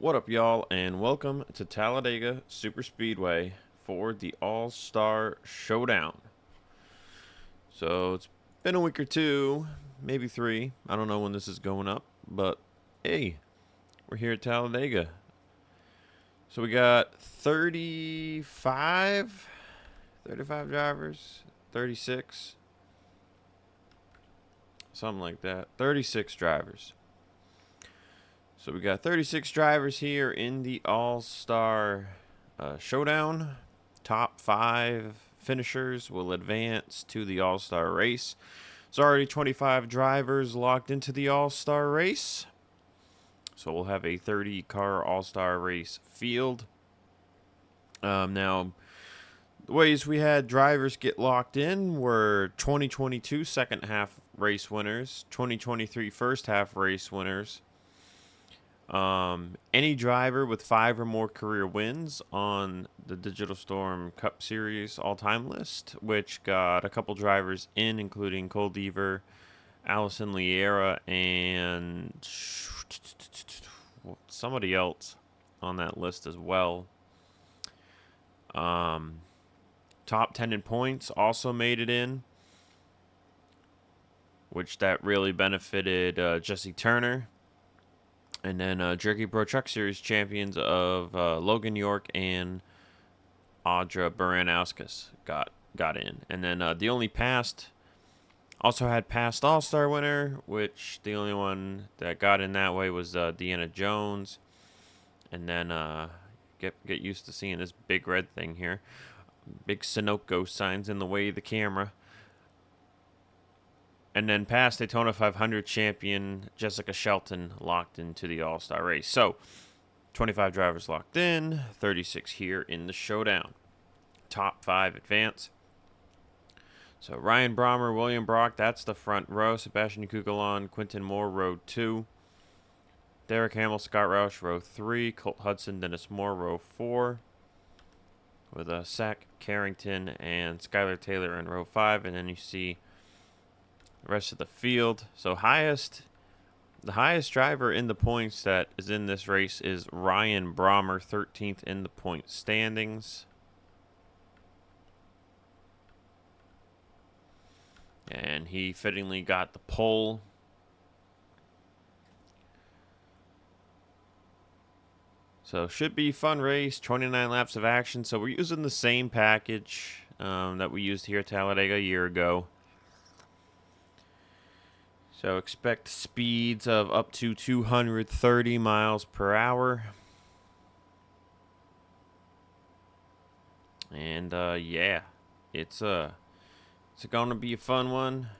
What up, y'all, and welcome to Talladega Superspeedway for the All-Star Showdown. So it's been a week or two, maybe three. I don't know when this is going up, but hey, we're here at Talladega. So we got 35 drivers, 36, something like that, 36 drivers. So we got 36 drivers here in the All-Star Showdown. Top 5 finishers will advance to the All-Star race. There's already 25 drivers locked into the All-Star race. So we'll have a 30-car All-Star race field. Now, the ways we had drivers get locked in were 2022 second half race winners, 2023 first half race winners, any driver with 5 or more career wins on the Digital Storm Cup Series all-time list, which got a couple drivers in, including Cole Deaver, Allison Liera, and somebody else on that list as well. Top 10 in points also made it in, which that really benefited Jesse Turner. And then Jerky Pro Truck Series champions of Logan York and Audra Baranowskis got in. And then the only past also had past All-Star winner, which the only one that got in that way was Deanna Jones. And then get used to seeing this big red thing here. Big Sunoco signs in the way of the camera. And then past Daytona 500 champion Jessica Shelton locked into the All-Star race. So, 25 drivers locked in, 36 here in the showdown. Top 5 advance. So, Ryan Brommer, William Brock, that's the front row. Sebastian Kugelon, Quinton Moore, row 2. Derek Hamill, Scott Roush, row 3. Colt Hudson, Dennis Moore, row 4. With Sack Carrington and Skylar Taylor in row 5. And then you see the rest of the field. So the highest driver in the points that is in this race is Ryan Brommer, 13th in the point standings. And he fittingly got the pole. So should be fun race, 29 laps of action. So we're using the same package that we used here at Talladega a year ago. So expect speeds of up to 230 miles per hour. And yeah, it's going to be a fun one.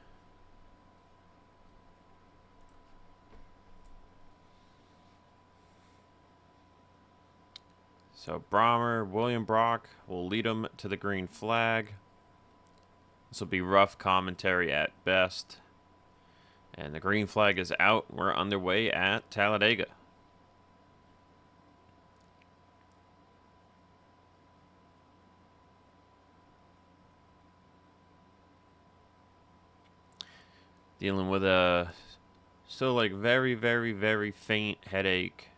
So Brommer, William Brock will lead them to the green flag. This will be rough commentary at best. And the green flag is out. We're underway at Talladega. Dealing with a still like very, very, very faint headache.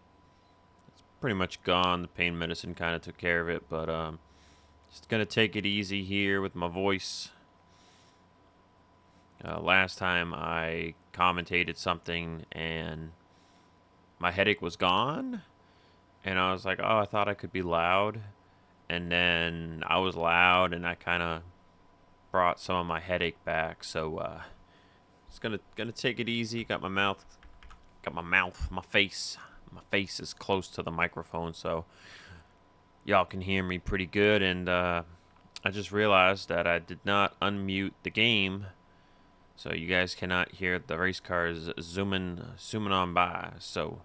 It's pretty much gone. The pain medicine kind of took care of it. But just going to take it easy here with my voice. Last time I commentated something and my headache was gone. And I was like, oh, I thought I could be loud. And then I was loud and I kind of brought some of my headache back. So just gonna take it easy. My face is close to the microphone, so y'all can hear me pretty good. And I just realized that I did not unmute the game. So you guys cannot hear the race cars zooming on by. So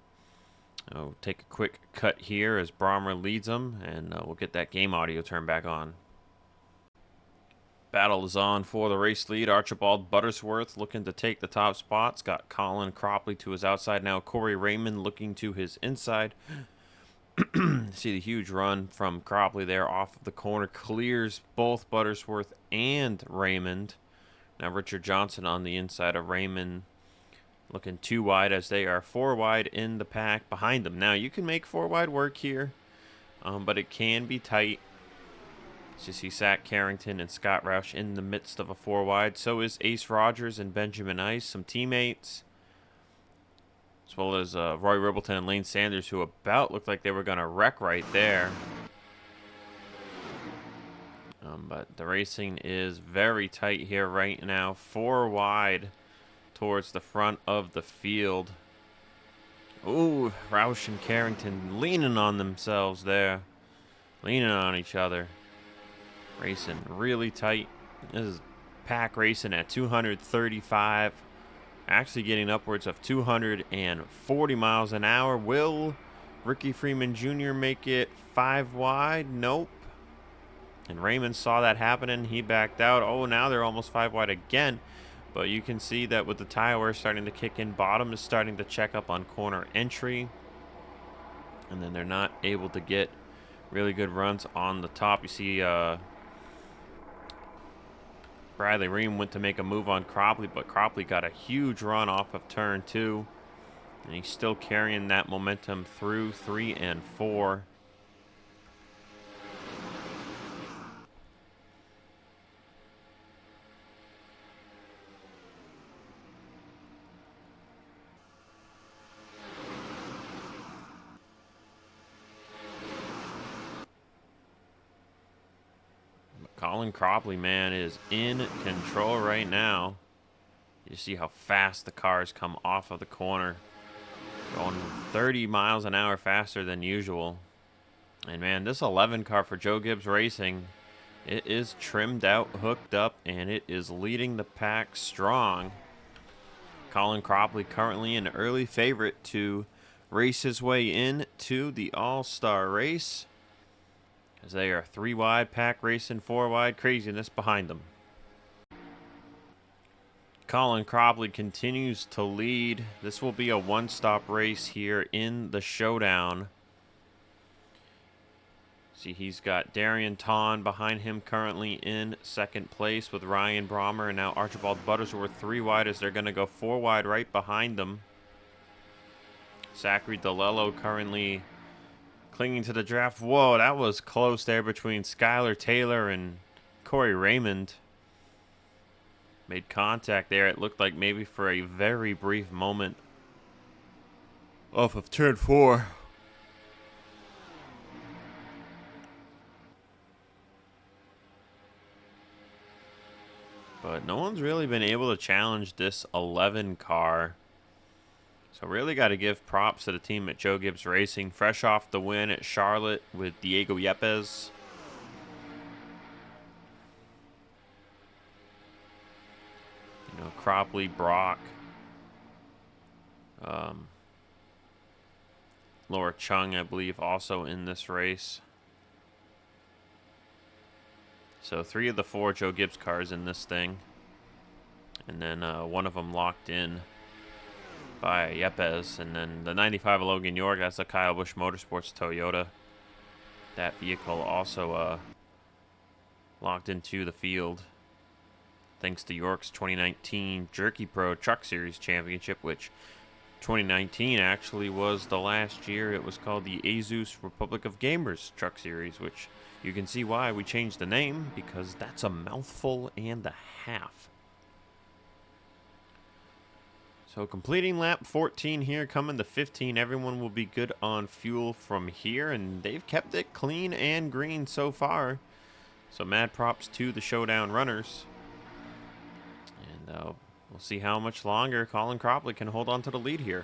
I'll take a quick cut here as Brommer leads them, and we'll get that game audio turned back on. Battle is on for the race lead. Archibald Buttersworth looking to take the top spots. Got Colin Cropley to his outside now. Corey Raymond looking to his inside. See the huge run from Cropley there off of the corner. Clears both Buttersworth and Raymond. Now Richard Johnson on the inside of Raymond. looking 2 wide as they are 4 wide in the pack behind them. Now, you can make 4 wide work here, but it can be tight. As you see Zach Carrington and Scott Roush in the midst of a 4 wide. So is Ace Rogers and Benjamin Ice, some teammates, as well as Roy Ribbleton and Lane Sanders, who about looked like they were going to wreck right there. But the racing is very tight here right now. 4 wide towards the front of the field. Ooh, Roush and Carrington leaning on themselves there. Leaning on each other. Racing really tight. This is pack racing at 235. Actually getting upwards of 240 miles an hour. Will Ricky Freeman Jr. make it 5 wide? Nope. And Raymond saw that happening. He backed out. Oh, now they're almost 5 wide again. But you can see that with the tire wear starting to kick in, bottom is starting to check up on corner entry. And then they're not able to get really good runs on the top. You see Bradley Ream went to make a move on Cropley, but Cropley got a huge run off of turn 2. And he's still carrying that momentum through 3 and 4. Colin Cropley, man, is in control right now. You see how fast the cars come off of the corner. Going 30 miles an hour faster than usual. And, man, this 11 car for Joe Gibbs Racing, it is trimmed out, hooked up, and it is leading the pack strong. Colin Cropley currently an early favorite to race his way in to the All-Star race, as they are 3 wide, pack racing 4 wide, craziness behind them. Colin Cropley continues to lead. This will be a one-stop race here in the Showdown. See, he's got Darian Tahn behind him currently in second place with Ryan Brommer, and now Archibald Buttersworth 3 wide as they're going to go 4 wide right behind them. Zachary DeLello currently clinging to the draft. Whoa, that was close there between Skylar Taylor and Corey Raymond. Made contact there. It looked like maybe for a very brief moment off of turn 4. But no one's really been able to challenge this 11 car. So really got to give props to the team at Joe Gibbs Racing. Fresh off the win at Charlotte with Diego Yepes. You know, Cropley, Brock, Laura Chung, I believe, also in this race. So 3 of the 4 Joe Gibbs cars in this thing. And then one of them locked in by Yepes, and then the 95 Logan York, that's a Kyle Busch Motorsports Toyota. That vehicle also locked into the field thanks to York's 2019 Jerky Pro Truck Series Championship, which 2019 actually was the last year. It was called the Azus Republic of Gamers Truck Series, which you can see why we changed the name, because that's a mouthful and a half. So completing lap 14 here, coming to 15. Everyone will be good on fuel from here, and they've kept it clean and green so far. So mad props to the Showdown runners. And we'll see how much longer Colin Cropley can hold on to the lead here.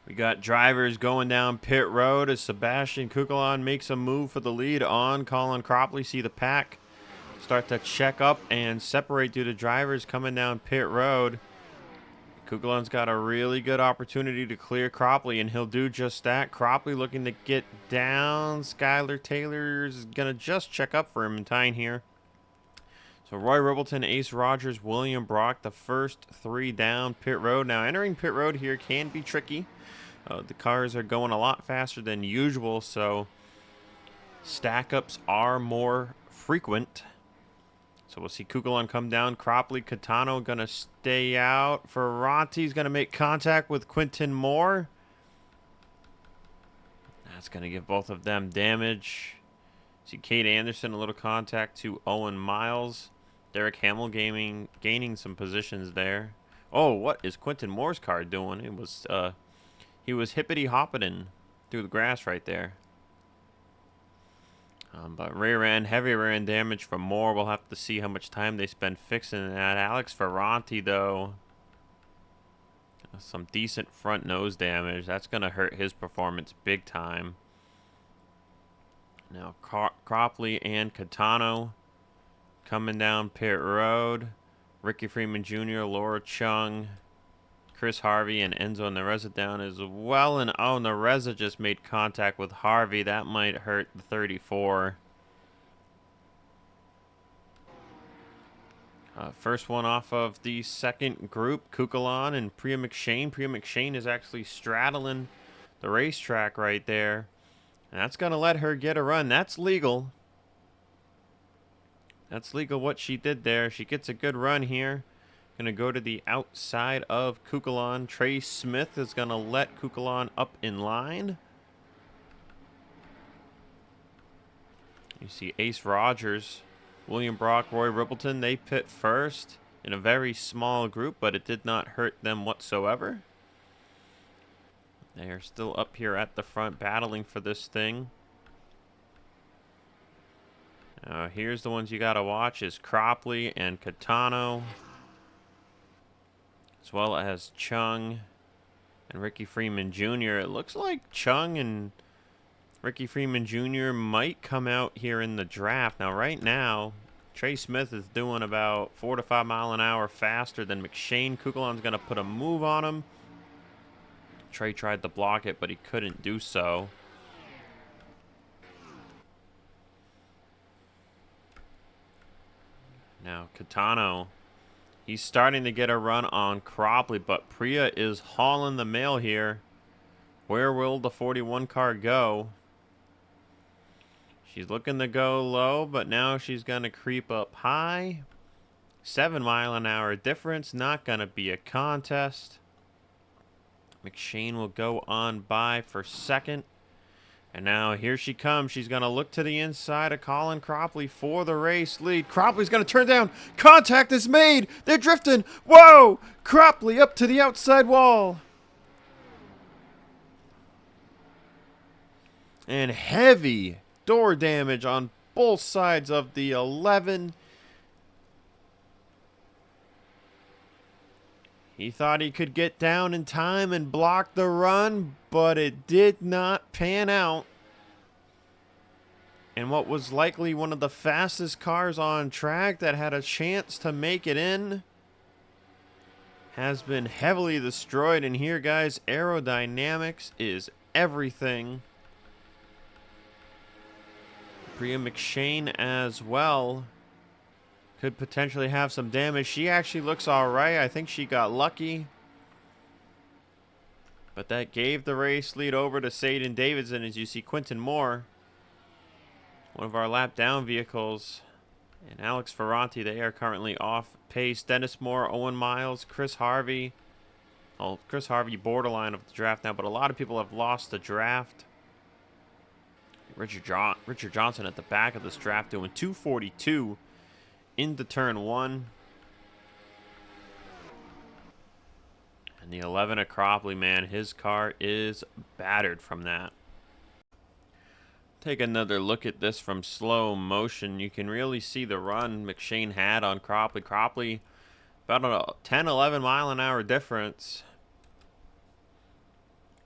We got drivers going down pit road as Sebastian Kukulon makes a move for the lead on Colin Cropley. See the pack start to check up and separate due to drivers coming down pit road. Kukulon's got a really good opportunity to clear Cropley, and he'll do just that. Cropley looking to get down. Skylar Taylor's going to just check up for him in time here. So Roy Ribbleton, Ace Rogers, William Brock, the first 3 down pit road. Now entering pit road here can be tricky. The cars are going a lot faster than usual, so stack-ups are more frequent. So we'll see Kukulon come down. Cropley, Catano going to stay out. Ferranti's going to make contact with Quinton Moore. That's going to give both of them damage. See Kate Anderson, a little contact to Owen Miles. Derek Hamill gaining some positions there. Oh, what is Quinton Moore's car doing? He was hippity-hopping through the grass right there. But heavy rear end damage from Moore. We'll have to see how much time they spend fixing that. Alex Ferranti, though, some decent front nose damage. That's going to hurt his performance big time. Now, Cropley and Catano coming down pit road. Ricky Freeman Jr., Laura Chung, Chris Harvey, and Enzo Nereza down as well. And oh, Nereza just made contact with Harvey. That might hurt the 34. First one off of the second group, Kukulon and Priya McShane. Priya McShane is actually straddling the racetrack right there. And that's going to let her get a run. That's legal. That's legal what she did there. She gets a good run here. Going to go to the outside of Kukulon. Trey Smith is going to let Kukulon up in line. You see Ace Rogers, William Brock, Roy Rippleton. They pit first in a very small group, but it did not hurt them whatsoever. They are still up here at the front battling for this thing. Here's the ones you got to watch is Cropley and Catano, as well as Chung and Ricky Freeman Jr. It looks like Chung and Ricky Freeman Jr. might come out here in the draft. Now, right now, Trey Smith is doing about 4 to 5 mile an hour faster than McShane. Kukulon's going to put a move on him. Trey tried to block it, but he couldn't do so. Now, Catano, he's starting to get a run on Cropley, but Priya is hauling the mail here. Where will the 41 car go? She's looking to go low, but now she's going to creep up high. 7 mile an hour difference, not going to be a contest. McShane will go on by for second. And now here she comes. She's going to look to the inside of Colin Cropley for the race lead. Cropley's going to turn down. Contact is made. They're drifting. Whoa! Cropley up to the outside wall. And heavy door damage on both sides of the 11. He thought he could get down in time and block the run, but it did not pan out. And what was likely one of the fastest cars on track that had a chance to make it in has been heavily destroyed. And here, guys, aerodynamics is everything. Priya McShane as well could potentially have some damage. She actually looks all right. I think she got lucky. But that gave the race lead over to Saden Davidson. As you see, Quinton Moore, one of our lap down vehicles, and Alex Ferranti, they are currently off pace. Dennis Moore, Owen Miles, Chris Harvey. Well, Chris Harvey borderline of the draft now, but a lot of people have lost the draft. Richard Johnson at the back of this draft doing 242 into turn 1. And the 11 of Cropley, man, his car is battered from that. Take another look at this from slow motion. You can really see the run McShane had on Cropley. Cropley, about a 10, 11 mile an hour difference.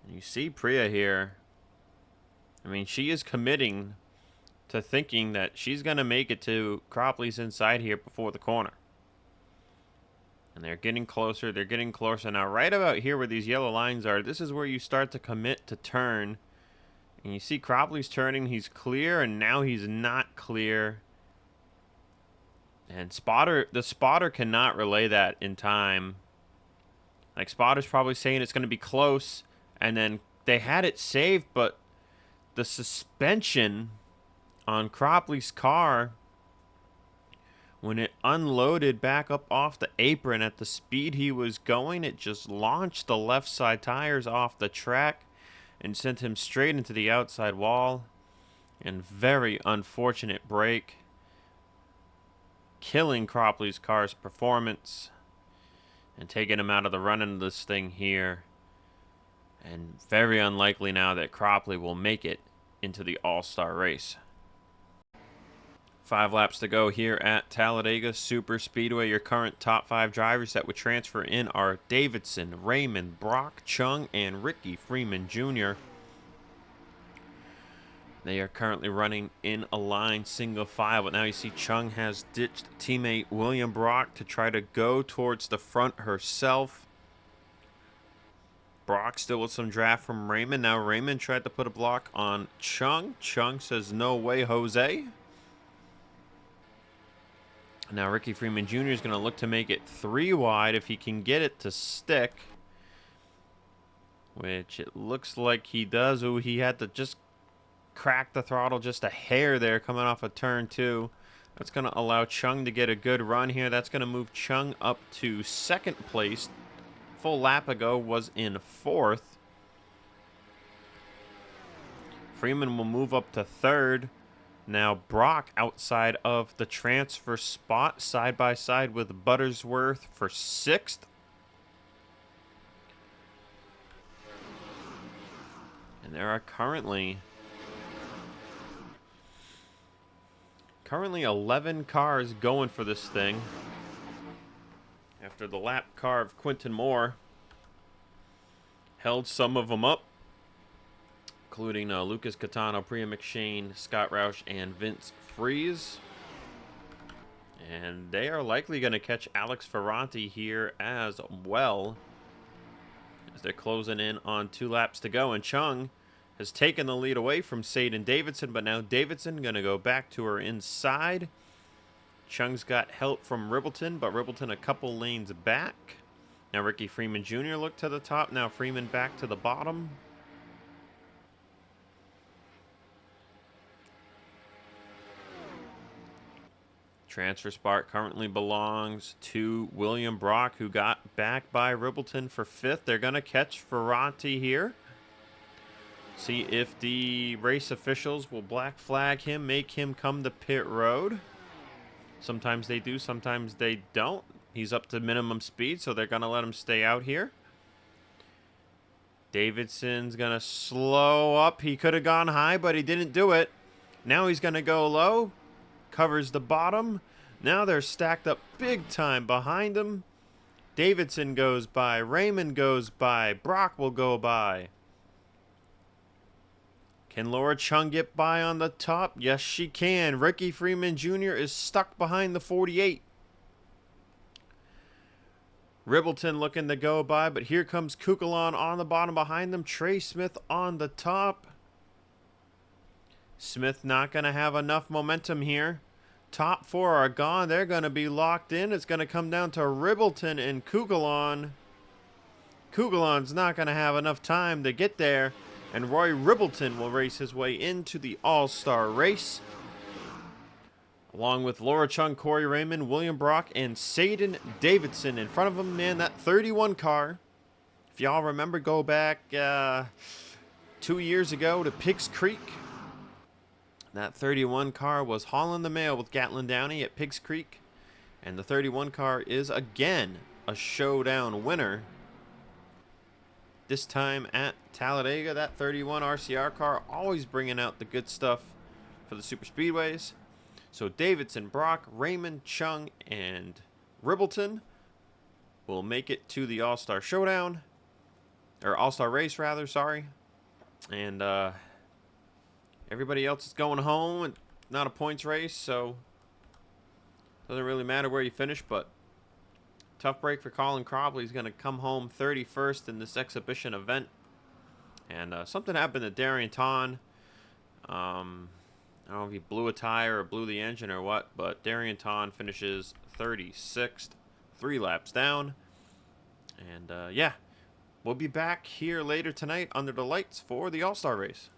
And you see Priya here. I mean, she is committing to thinking that she's going to make it to Cropley's inside here before the corner. And they're getting closer. They're getting closer. Now, right about here where these yellow lines are, this is where you start to commit to turn. And you see Cropley's turning. He's clear, and now he's not clear. And the spotter cannot relay that in time. Like, spotter's probably saying it's going to be close. And then they had it saved, but the suspension on Cropley's car When it unloaded back up off the apron at the speed he was going, it just launched the left side tires off the track and sent him straight into the outside wall. And very unfortunate break, killing Cropley's car's performance and taking him out of the run of this thing here. And very unlikely now that Cropley will make it into the All-Star race. 5 laps to go here at Talladega Superspeedway. Your current top 5 drivers that would transfer in are Davidson, Raymond, Brock, Chung, and Ricky Freeman Jr. They are currently running in a line single file, but now you see Chung has ditched teammate William Brock to try to go towards the front herself. Brock still with some draft from Raymond. Now Raymond tried to put a block on Chung. Chung says, "No way, Jose." Now Ricky Freeman Jr. is going to look to make it 3 wide if he can get it to stick, which it looks like he does. Ooh, he had to just crack the throttle just a hair there coming off of turn 2. That's going to allow Chung to get a good run here. That's going to move Chung up to 2nd place. Full lap ago was in 4th. Freeman will move up to 3rd. Now Brock outside of the transfer spot, side by side with Buttersworth for 6th. And there are currently 11 cars going for this thing after the lap car of Quinton Moore held some of them up, including Lucas Catano, Priya McShane, Scott Roush, and Vince Freeze. And they are likely going to catch Alex Ferranti here as well, as they're closing in on 2 laps to go. And Chung has taken the lead away from Sadin Davidson, but now Davidson going to go back to her inside. Chung's got help from Ribbleton, but Ribbleton a couple lanes back. Now Ricky Freeman Jr. looked to the top. Now Freeman back to the bottom. Transfer spot currently belongs to William Brock, who got back by Ribbleton for 5th. They're going to catch Ferranti here. See if the race officials will black flag him, make him come to pit road. Sometimes they do, sometimes they don't. He's up to minimum speed, so they're going to let him stay out here. Davidson's going to slow up. He could have gone high, but he didn't do it. Now he's going to go low. Covers the bottom. Now they're stacked up big time behind him. Davidson goes by. Raymond goes by. Brock will go by. Can Laura Chung get by on the top? Yes, she can. Ricky Freeman Jr. is stuck behind the 48. Ribbleton looking to go by, but here comes Kukulon on the bottom behind them. Trey Smith on the top. Smith not going to have enough momentum here. Top 4 are gone. They're going to be locked in. It's going to come down to Ribbleton and Kukulon. Kukulon's not going to have enough time to get there, and Roy Ribbleton will race his way into the All-Star race, along with Laura Chung, Corey Raymond, William Brock, and Sadin Davidson. In front of him, man, that 31 car. If y'all remember, go back 2 years ago to Pigs Creek. That 31 car was hauling the mail with Gatlin Downey at Pigs Creek. And the 31 car is again a Showdown winner. This time at Talladega, that 31 RCR car always bringing out the good stuff for the super speedways. So Davidson, Brock, Raymond, Chung, and Ribbleton will make it to the All-Star Showdown. Or All-Star race, rather, sorry. And everybody else is going home. And not a points race, so doesn't really matter where you finish, but tough break for Colin Cropley. He's going to come home 31st in this exhibition event. And something happened to Darian Ton. I don't know if he blew a tire or blew the engine or what, but Darian Ton finishes 36th, 3 laps down. And yeah, we'll be back here later tonight under the lights for the All-Star race.